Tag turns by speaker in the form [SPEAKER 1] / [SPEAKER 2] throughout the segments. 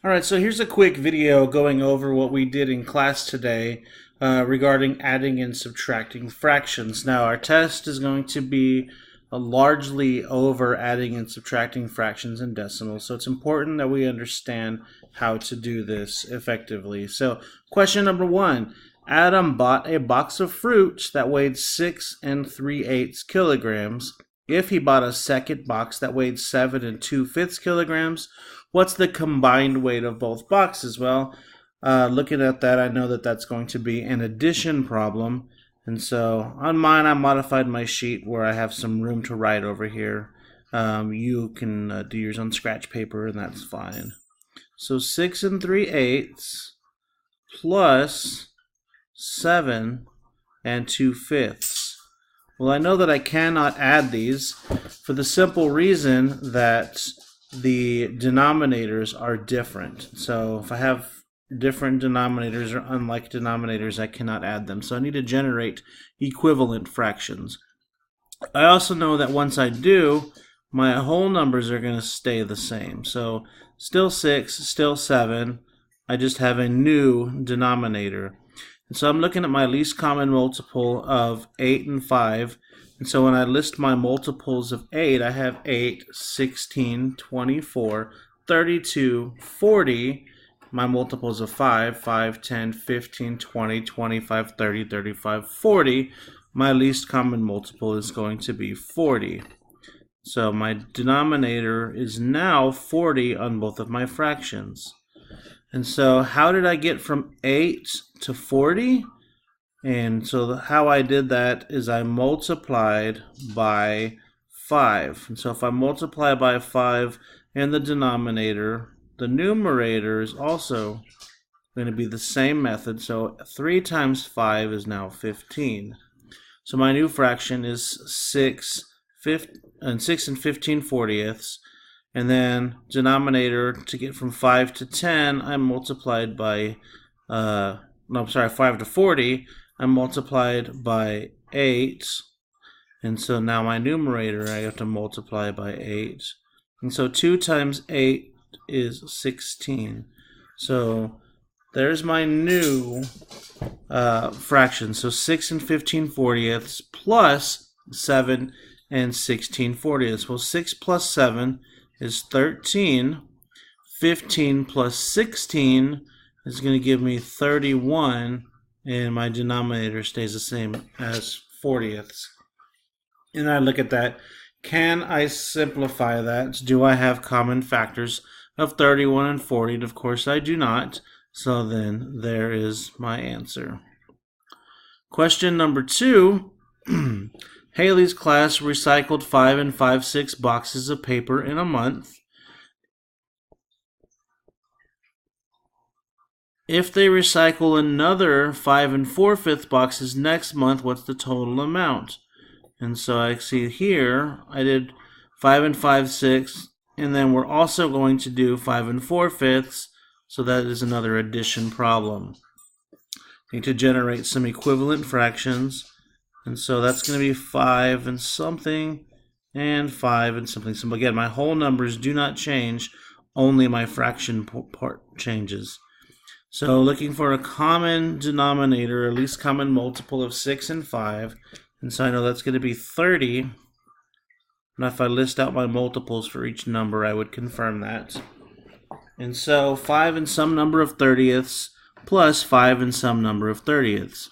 [SPEAKER 1] All right, so here's a quick video going over what we did in class today regarding adding and subtracting fractions. Now, our test is going to be largely over adding and subtracting fractions and decimals, so it's important that we understand how to do this effectively. So, question number 1. Adam bought a box of fruit that weighed 6 3/8 kilograms. If he bought a second box that weighed 7 2/5 kilograms, what's the combined weight of both boxes? Well, looking at that, I know that that's going to be an addition problem. And so on mine, I modified my sheet where I have some room to write over here. You can do yours on scratch paper, and that's fine. So 6 3/8 plus 7 2/5. Well, I know that I cannot add these for the simple reason that the denominators are different. So if I have different denominators or unlike denominators, I cannot add them. So I need to generate equivalent fractions. I also know that once I do, my whole numbers are going to stay the same. So still 6, still 7. I just have a new denominator. And so I'm looking at my least common multiple of 8 and 5. And so when I list my multiples of 8, I have 8, 16, 24, 32, 40. My multiples of 5, 5, 10, 15, 20, 25, 30, 35, 40. My least common multiple is going to be 40. So my denominator is now 40 on both of my fractions. And so how did I get from 8 to 40? And so how I did that is I multiplied by 5. And so if I multiply by 5 in the denominator, the numerator is also going to be the same method. So 3 times 5 is now 15. So my new fraction is 6 and 15/40ths. And then denominator, to get from 5 to 10, I multiplied by, 5 to 40, I multiplied by 8. And so now my numerator, I have to multiply by 8. And so 2 times 8 is 16. So there's my new fraction. So 6 and 15/40ths plus 7 and 16/40ths. Well, 6 plus 7 is 13. 15 plus 16 is going to give me 31, and my denominator stays the same as 40ths. And I look at that. Can I simplify that? Do I have common factors of 31 and 40? And of course I do not. So then there is my answer. Question number 2. Haley's class recycled 5 5/6 boxes of paper in a month. If they recycle another 5 4/5 boxes next month, what's the total amount? And so I see here, I did 5 5/6, and then we're also going to do 5 4/5, so that is another addition problem. Need to generate some equivalent fractions. And so that's going to be 5 and something, and 5 and something. So again, my whole numbers do not change, only my fraction part changes. So looking for a common denominator, or least common multiple of 6 and 5. And so I know that's going to be 30. And if I list out my multiples for each number, I would confirm that. And so 5 and some number of 30ths plus 5 and some number of 30ths.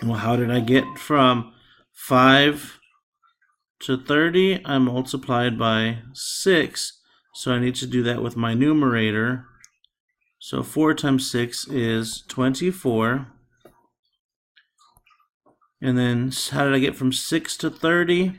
[SPEAKER 1] Well, how did I get from 5 to 30? I multiplied by 6, so I need to do that with my numerator. So 4 times 6 is 24. And then how did I get from 6 to 30?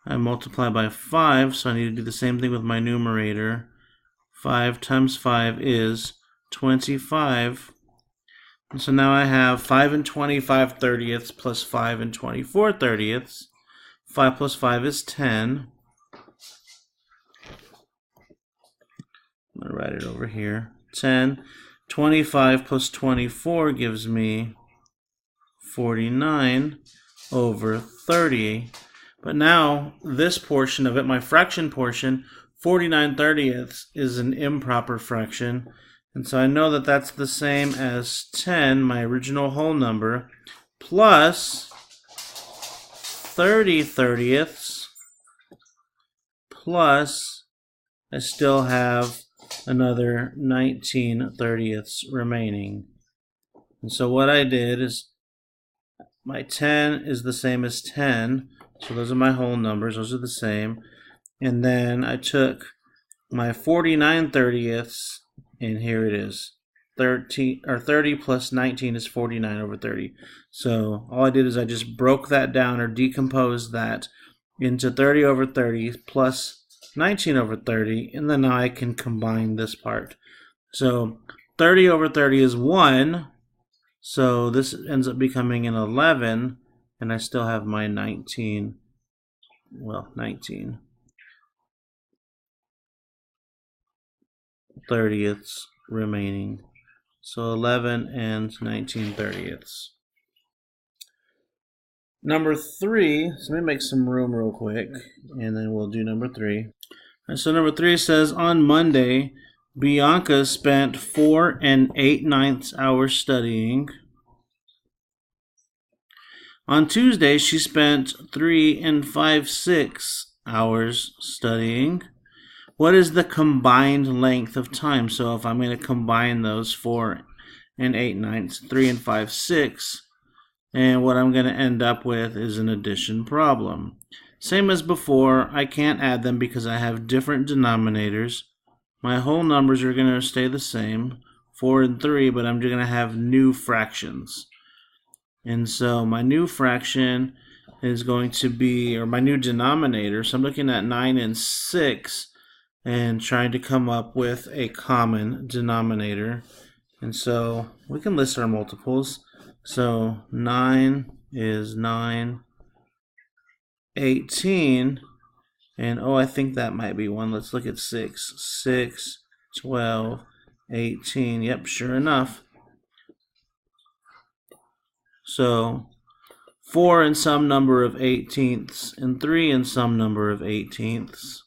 [SPEAKER 1] I multiply by 5, so I need to do the same thing with my numerator. 5 times 5 is 25. And so now I have 5 and 25/30ths plus 5 and 24/30ths. 5 plus 5 is 10. I'm going to write it over here. 10. 25 plus 24 gives me 49 over 30. But now this portion of it, my fraction portion, 49/30 is an improper fraction. And so I know that that's the same as 10, my original whole number, plus 30/30, plus I still have another 19/30 remaining. And so what I did is my 10 is the same as 10. So those are my whole numbers. Those are the same. And then I took my 49/30, and here it is. 30 plus 19 is 49/30. So all I did is I just broke that down, or decomposed that into 30/30 plus 19/30, and then now I can combine this part. So 30/30 is 1, so this ends up becoming an 11, and I still have my 19 30ths remaining. So 11 and 19/30. Number 3, so let me make some room real quick, and then we'll do number 3. So number 3 says, on Monday, Bianca spent 4 8/9 hours studying. On Tuesday, she spent 3 5/6 hours studying. What is the combined length of time? So if I'm going to combine those 4 8/9, 3 5/6, and what I'm going to end up with is an addition problem. Same as before, I can't add them because I have different denominators. My whole numbers are going to stay the same, 4 and 3, but I'm going to have new fractions. And so my new fraction is going to be, or my new denominator, so I'm looking at 9 and 6 and trying to come up with a common denominator. And so we can list our multiples. So 9 is 9, 18, and I think that might be one. Let's look at 6. 6, 12, 18. Yep, sure enough. So 4 in some number of 18ths and 3 in some number of 18ths.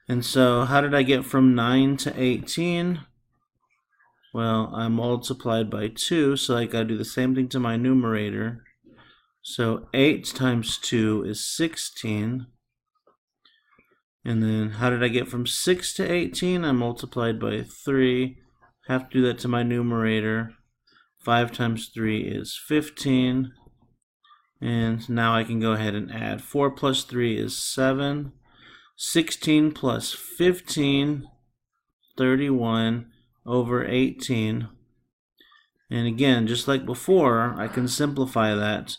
[SPEAKER 1] And so how did I get from 9 to 18? Well, I multiplied by 2, so I got to do the same thing to my numerator. So 8 times 2 is 16. And then how did I get from 6 to 18? I multiplied by 3. Have to do that to my numerator. 5 times 3 is 15. And now I can go ahead and add. 4 plus 3 is 7. 16 plus 15, 31 over 18. And again, just like before, I can simplify that.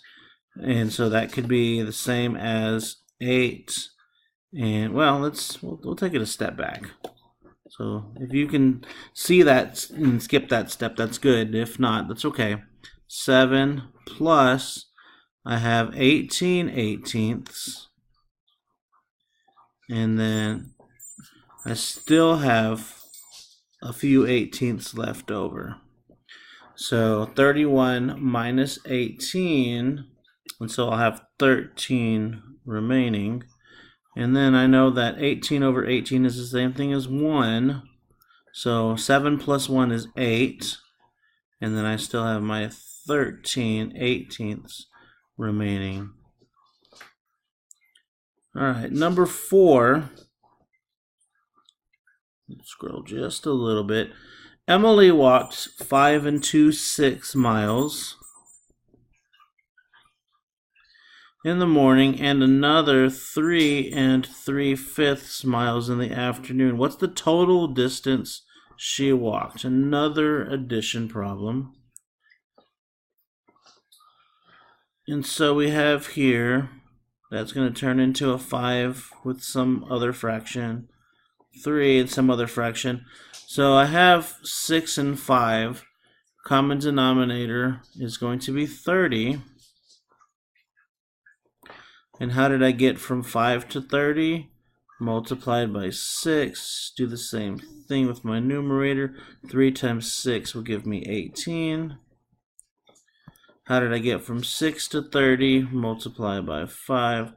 [SPEAKER 1] And so that could be the same as 8. And well, we'll take it a step back. So if you can see that and skip that step, that's good. If not, that's okay. 7 plus, I have 18/18. And then I still have a few 18ths left over. So 31 minus 18, and so I'll have 13 remaining. And then I know that 18 over 18 is the same thing as 1. So 7 plus 1 is 8. And then I still have my 13/18 remaining. All right, number 4. Let's scroll just a little bit. Emily walked 5 2/6 miles in the morning and another 3 3/5 miles in the afternoon. What's the total distance she walked? Another addition problem. And so we have here, that's going to turn into a 5 with some other fraction, 3 and some other fraction. So I have 6 and 5. Common denominator is going to be 30. And how did I get from 5 to 30? Multiplied by 6. Do the same thing with my numerator. 3 times 6 will give me 18. How did I get from 6 to 30? Multiply by 5.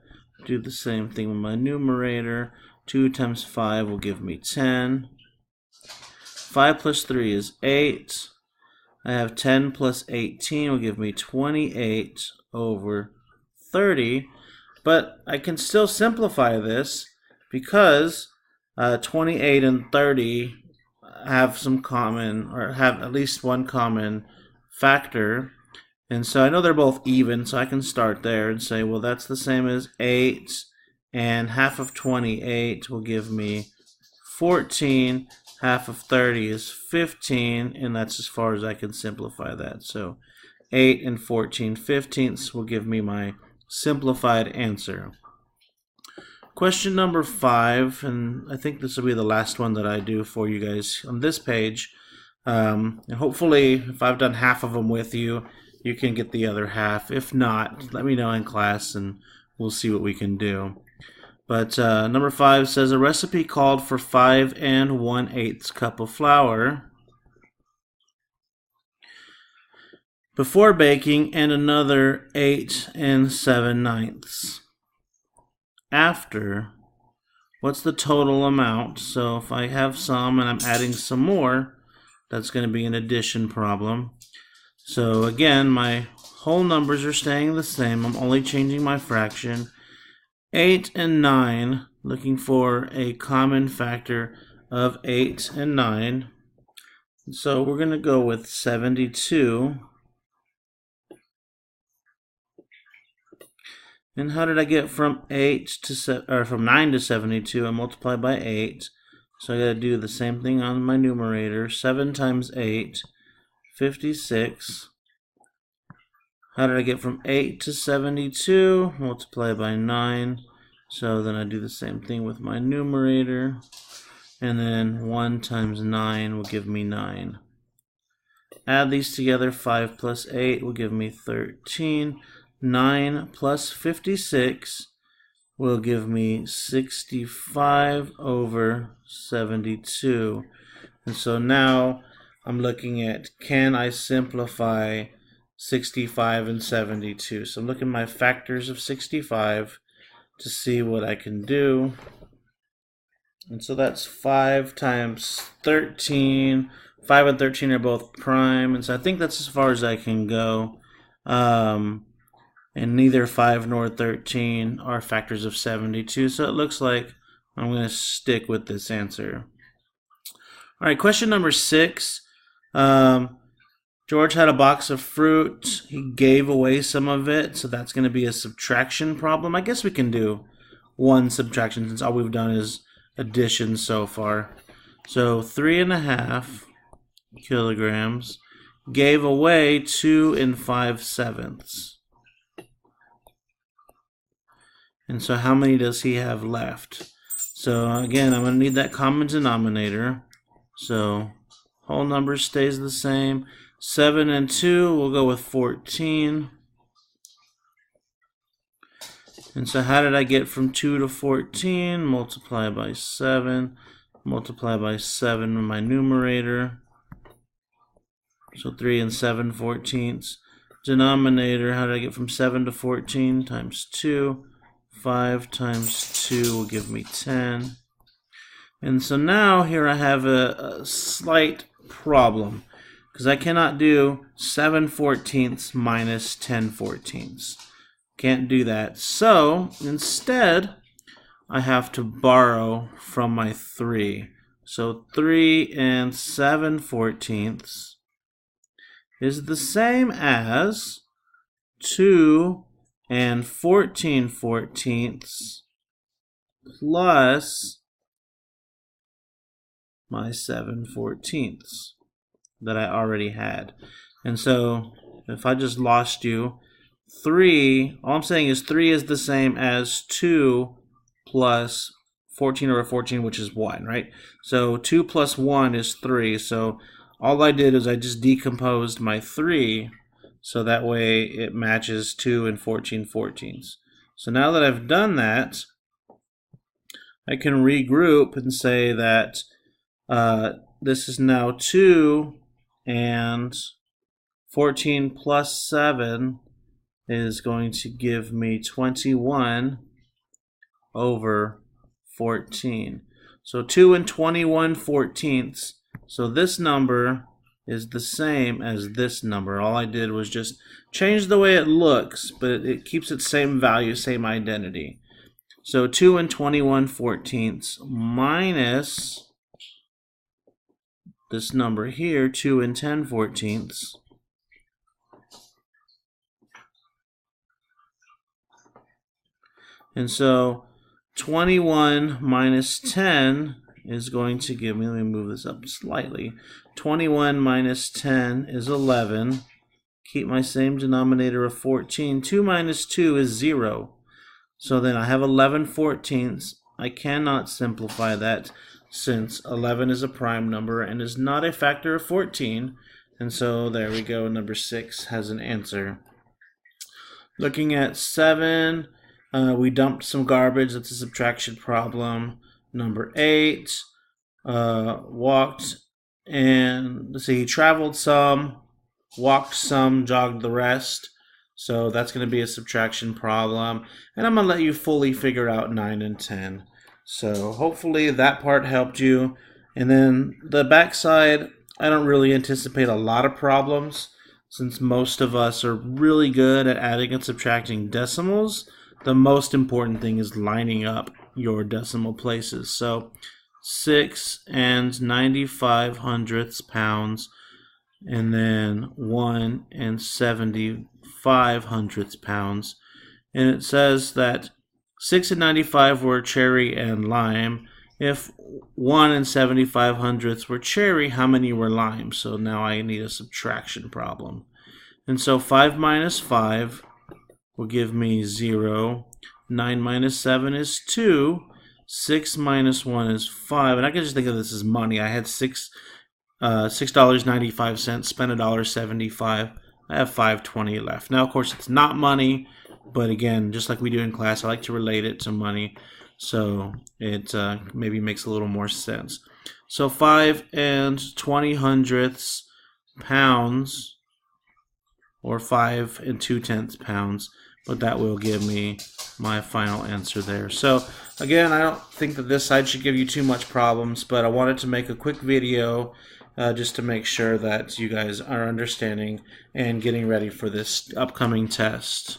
[SPEAKER 1] Do the same thing with my numerator. 2 times 5 will give me 10. 5 plus 3 is 8. I have 10 plus 18 will give me 28 over 30. But I can still simplify this because 28 and 30 have some common, or have at least one common factor. And so I know they're both even, so I can start there and say, well, that's the same as 8, and half of 28 will give me 14. Half of 30 is 15, and that's as far as I can simplify that. So 8 and 14/15 will give me my simplified answer. Question number 5, and I think this will be the last one that I do for you guys on this page. And hopefully, if I've done half of them with you, you can get the other half. If not, let me know in class and we'll see what we can do. But number 5 says a recipe called for 5 1/8 cup of flour before baking, and another 8 7/9 after. What's the total amount? So if I have some and I'm adding some more, that's going to be an addition problem. So again, my whole numbers are staying the same. I'm only changing my fraction. 8 and 9, looking for a common factor of 8 and 9. So we're going to go with 72. And how did I get from 9 to 72? I multiply by 8. So I got to do the same thing on my numerator. 7 times 8, 56. How did I get from 8 to 72? Multiply by 9. So then I do the same thing with my numerator. And then 1 times 9 will give me 9. Add these together. 5 plus 8 will give me 13. 9 plus 56 will give me 65 over 72. And so now I'm looking at, can I simplify 65 and 72? So I'm looking at my factors of 65 to see what I can do. And so that's 5 times 13. 5 and 13 are both prime, and so I think that's as far as I can go. And neither 5 nor 13 are factors of 72, so it looks like I'm going to stick with this answer. All right, question number 6. George had a box of fruit. He gave away some of it, so that's going to be a subtraction problem. I guess we can do one subtraction since all we've done is addition so far. So 3.5 kilograms gave away 2 5/7. And so how many does he have left? So again, I'm going to need that common denominator. So whole number stays the same. 7 and 2, we'll go with 14. And so how did I get from 2 to 14? Multiply by 7. Multiply by 7 in my numerator. So 3 and 7/14. Denominator, how did I get from 7 to 14? Times 2. 5 times 2 will give me 10. And so now here I have a slight problem, because I cannot do 7/14 minus 10/14. Can't do that. So instead, I have to borrow from my 3. So 3 and 7/14 is the same as 2 and 14/14 plus my 7/14 that I already had. And so if I just lost you, 3, all I'm saying is 3 is the same as 2 plus 14 over 14, which is 1, right? So 2 plus 1 is 3. So all I did is I just decomposed my 3 so that way it matches 2 and 14/14. So now that I've done that, I can regroup and say that this is now 2 and 14 plus 7 is going to give me 21. over 14. So 2 and 21/14. So this number is the same as this number. All I did was just change the way it looks, but it keeps its same value, same identity. So 2 and 21/14 minus this number here, 2 and 10/14. And so 21 minus 10 is going to give me, let me move this up slightly. 21 minus 10 is 11. Keep my same denominator of 14. 2 minus 2 is 0. So then I have 11/14. I cannot simplify that since 11 is a prime number and is not a factor of 14. And so there we go. Number 6 has an answer. Looking at 7, we dumped some garbage. That's a subtraction problem. Number 8, walked and, let's see, he traveled some, walked some, jogged the rest. So that's going to be a subtraction problem. And I'm going to let you fully figure out 9 and 10. So hopefully that part helped you. And then the backside, I don't really anticipate a lot of problems since most of us are really good at adding and subtracting decimals. The most important thing is lining up your decimal places. So 6 and 95/100 pounds, and then 1 and 75/100 pounds. And it says that 6 and 95 were cherry and lime. If 1 and 75/100 were cherry, how many were lime? So now I need a subtraction problem. And so 5 minus 5 will give me 0. 9 minus 7 is 2. 6 minus 1 is 5. And I can just think of this as money. I had $6.95, spent $1.75. I have $5.20 left. Now, of course, it's not money, but again, just like we do in class, I like to relate it to money, so it maybe makes a little more sense. So 5 and 20/100 pounds, or 5 and 2/10 pounds, but that will give me my final answer there. So again, I don't think that this side should give you too much problems, but I wanted to make a quick video just to make sure that you guys are understanding and getting ready for this upcoming test.